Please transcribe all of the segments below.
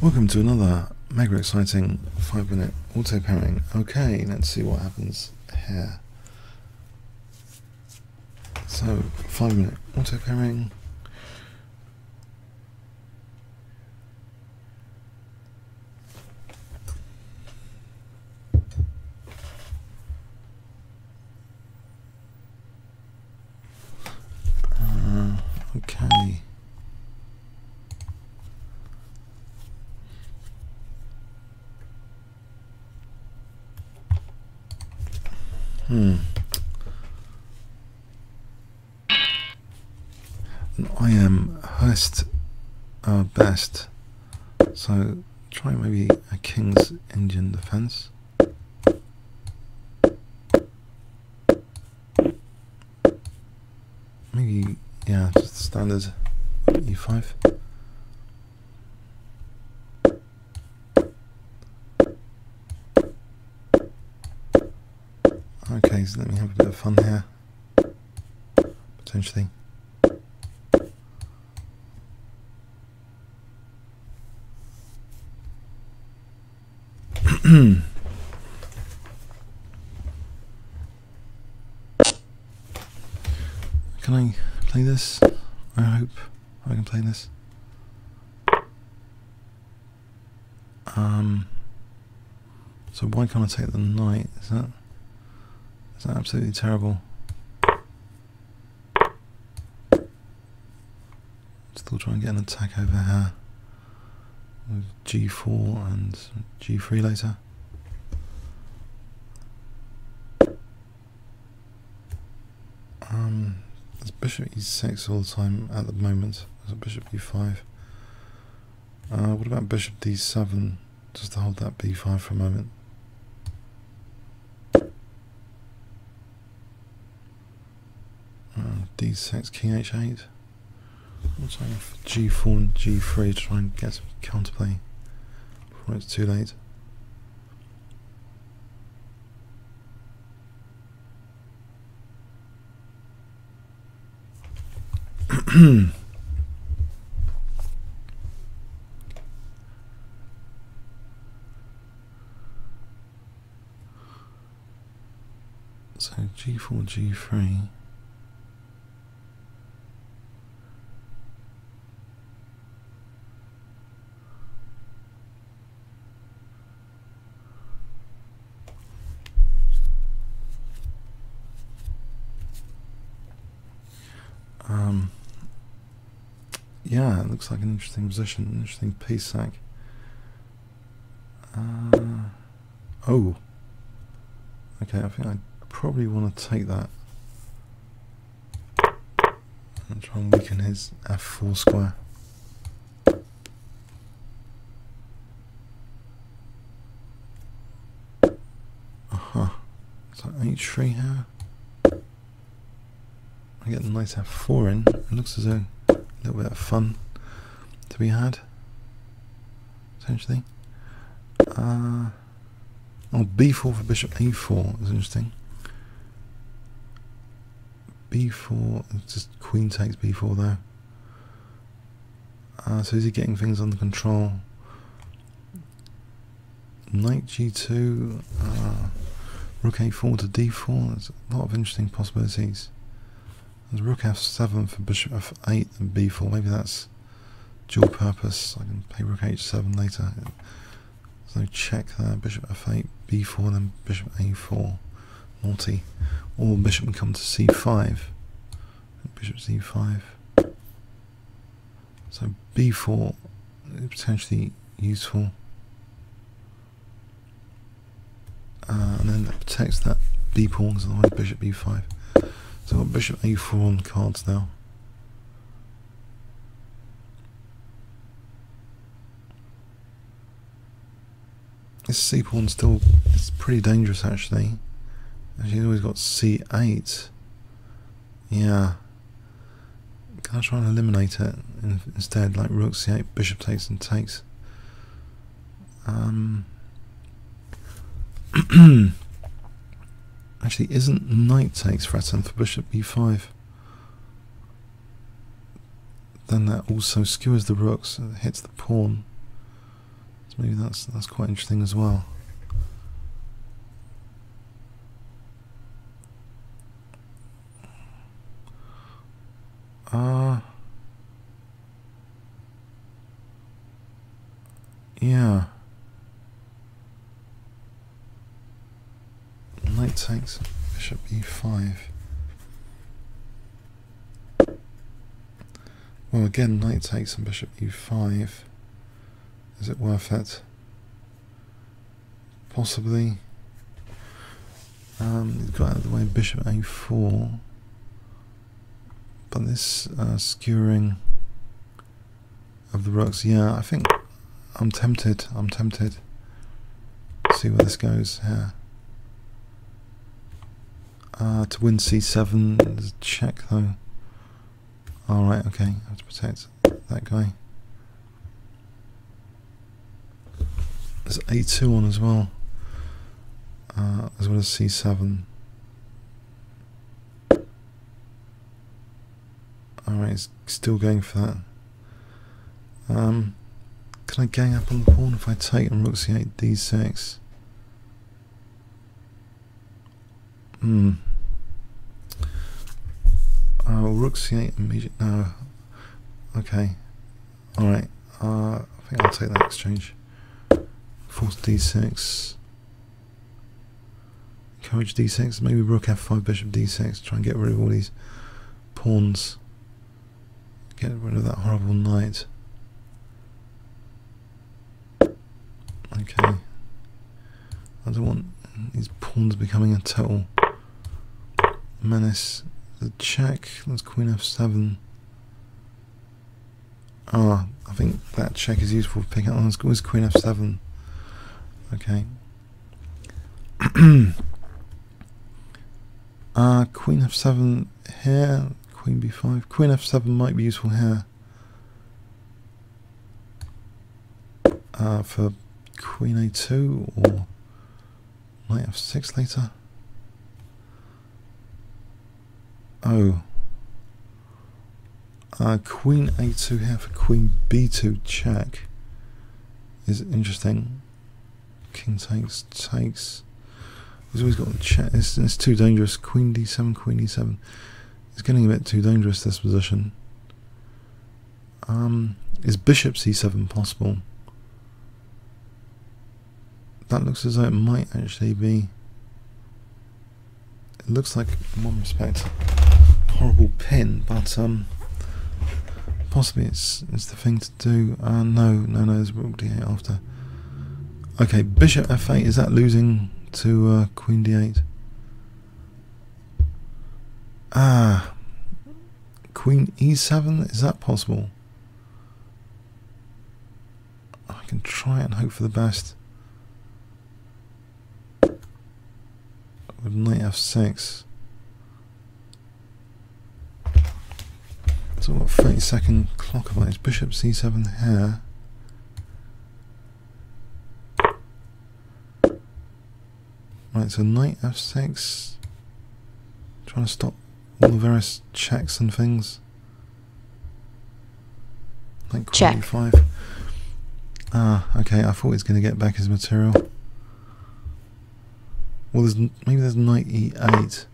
Welcome to another mega exciting 5-minute auto pairing. Okay, let's see what happens here. So 5-minute auto pairing. Okay. And I am HestErBest, so try maybe a King's engine defense. Maybe, yeah, just standard E5. Okay, so let me have a bit of fun here, potentially. Can I play this? I hope I can play this. So why can't I take the knight? Is that absolutely terrible? Still try and get an attack over here with G4 and G3 later. There's bishop E6 all the time at the moment. There's a bishop E5. What about bishop D7? Just to hold that B5 for a moment. D6, King H8. I'm trying for G4 and G3 to try and get some counterplay before it's too late. So G4, G3. Yeah, it looks like an interesting position, an interesting piece sack. Oh, okay, I think I probably want to take that and try and weaken his F4 square. So H3 here. I get the nice F4 in. It looks as though a little bit of fun to be had, potentially. Oh, B4 for bishop A4 is interesting. B4, just queen takes B4 though. So is he getting things under control? Knight G2, rook A4 to D4. There's a lot of interesting possibilities. There's rook F7 for bishop F8 and B4. Maybe that's dual purpose. I can play rook H7 later. There's no check there. Bishop F8, B4, and then bishop A4. Naughty. Or bishop can come to C5. Bishop C5. So B4 is potentially useful. And then that protects that B pawn because otherwise bishop B5. So I've got bishop A4 on cards now. This C pawn still is pretty dangerous actually. He's always got C8. Yeah. Can I try and eliminate it instead, like rook C8, bishop takes and takes? Actually, isn't knight takes threatened for bishop B5? Then that also skewers the rooks and hits the pawn. So maybe that's quite interesting as well. Yeah. Knight takes bishop e5. Well, again, knight takes and bishop e5. Is it worth it? Possibly. He's got out of the way bishop a4. But this skewering of the rooks, yeah, I think I'm tempted. See where this goes here. To win c7, there's a check though. Alright, okay, I have to protect that guy. There's a2 on as well as c7. Alright, he's still going for that. Can I gang up on the pawn if I take and rook c8, d6? Rook c8 immediate. No. Okay. Alright. I think I'll take that exchange. Force d6. Encourage d6. Maybe rook f5, bishop d6. Try and get rid of all these pawns. Get rid of that horrible knight. Okay. I don't want these pawns becoming a total menace. The check, that's queen f7. I think that check is useful to pick up. Let's go with queen f7. Okay. Queen f7 here, queen b5. Queen f7 might be useful here. For queen a2 or knight f6 later. Queen a2 here for queen b2 check is interesting. King takes. He's always got the check. It's too dangerous. Queen d7, queen e7. It's getting a bit too dangerous, this position. Is bishop c7 possible? That looks as though it might actually be. It looks like, in one respect, a horrible pin, but possibly it's the thing to do. No, there's rook d8 after. Okay, bishop f8, is that losing to queen d8? Queen e7, is that possible? I can try and hope for the best. With knight f6. So what 30-second clock of it? Bishop c7 here. Right, so knight f6. Trying to stop all the various checks and things. Like queen e5. Okay, I thought he was going to get back his material. Well, maybe there's knight e8.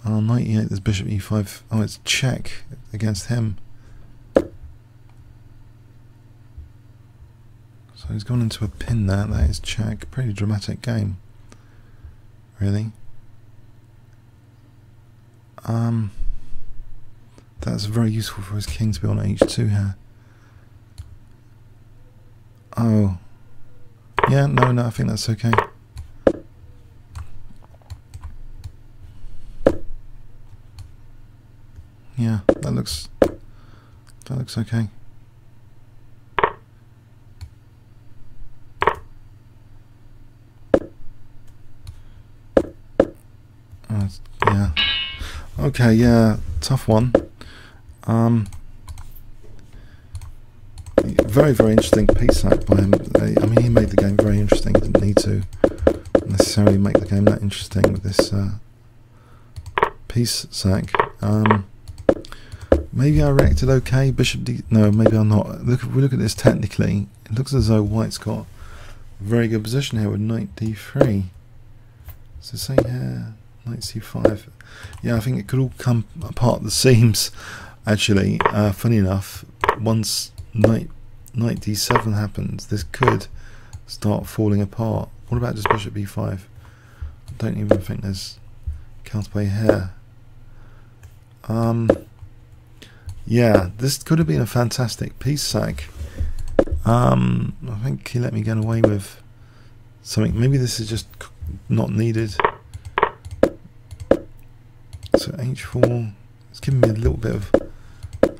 Knight e8, there's bishop e5. Oh, it's check against him. So he's gone into a pin there. That is check. Pretty dramatic game, really. That's very useful for his king to be on h2 here. Oh, yeah, no, I think that's okay. Yeah, that looks okay. Yeah. Okay, yeah, tough one. Very, very interesting piece sack by him. I mean, he made the game very interesting. He didn't need to necessarily make the game that interesting with this piece sack. Maybe I reacted okay. Bishop D. No, maybe I'm not. Look, if we look at this technically, it looks as though White's got a very good position here with Knight D3. So say here, Knight C5. Yeah, I think it could all come apart the seams. Actually, funny enough, once Knight D7 happens, this could start falling apart. What about just Bishop B5? I don't even think there's counterplay here. Yeah, this could have been a fantastic piece sack. I think he let me get away with something. Maybe this is just not needed. So H4, it's giving me a little bit of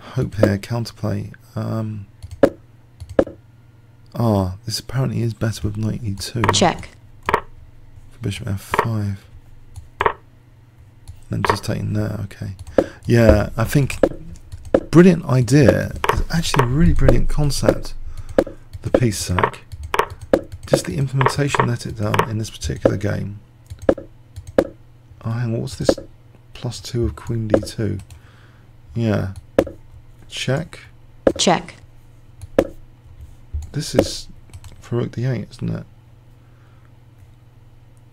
hope here. Counterplay. This apparently is better with Knight E2. Check. For Bishop F5. And just taking that, okay. Yeah, I think brilliant idea. It's actually a really brilliant concept, the piece sack. Just the implementation that it done in this particular game. Oh, hang on, what's this? +2 of Queen D2. Yeah. Check. Check. This is for Rook D8, isn't it?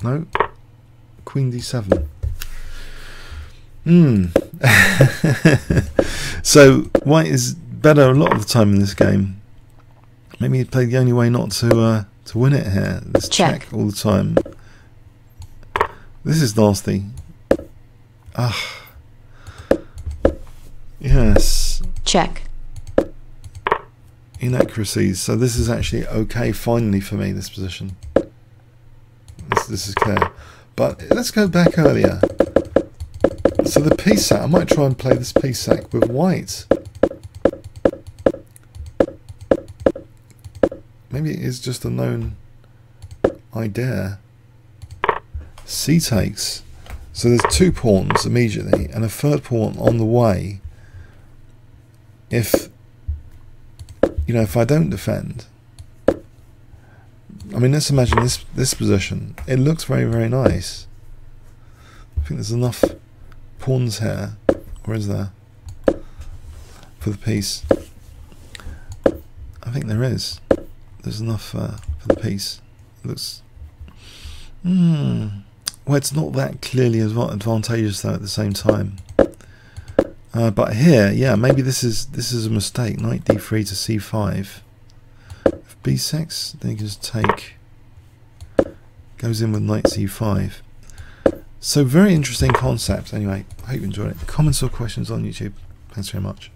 No. Queen D7. So White is better a lot of the time in this game. Maybe he played the only way not to win it here. This check all the time. This is nasty. Yes. Check. Inaccuracies. So this is actually okay finally for me, this position. This is clear. But let's go back earlier. So the piece sack, I might try and play this piece sack with White. Maybe it is just a known idea. C takes. So there's 2 pawns immediately and a 3rd pawn on the way. If if I don't defend, I mean, let's imagine this position. It looks very, very nice. I think there's enough pawns here, or is there, for the piece? I think there is. There's enough for the piece. It looks. Well, it's not that clearly advantageous though at the same time. But here, yeah, maybe this is a mistake. Knight D3 to C5. If B6, then you can just take. Goes in with Knight C5. So very interesting concept. Anyway, I hope you enjoyed it. Comments or questions on YouTube. Thanks very much.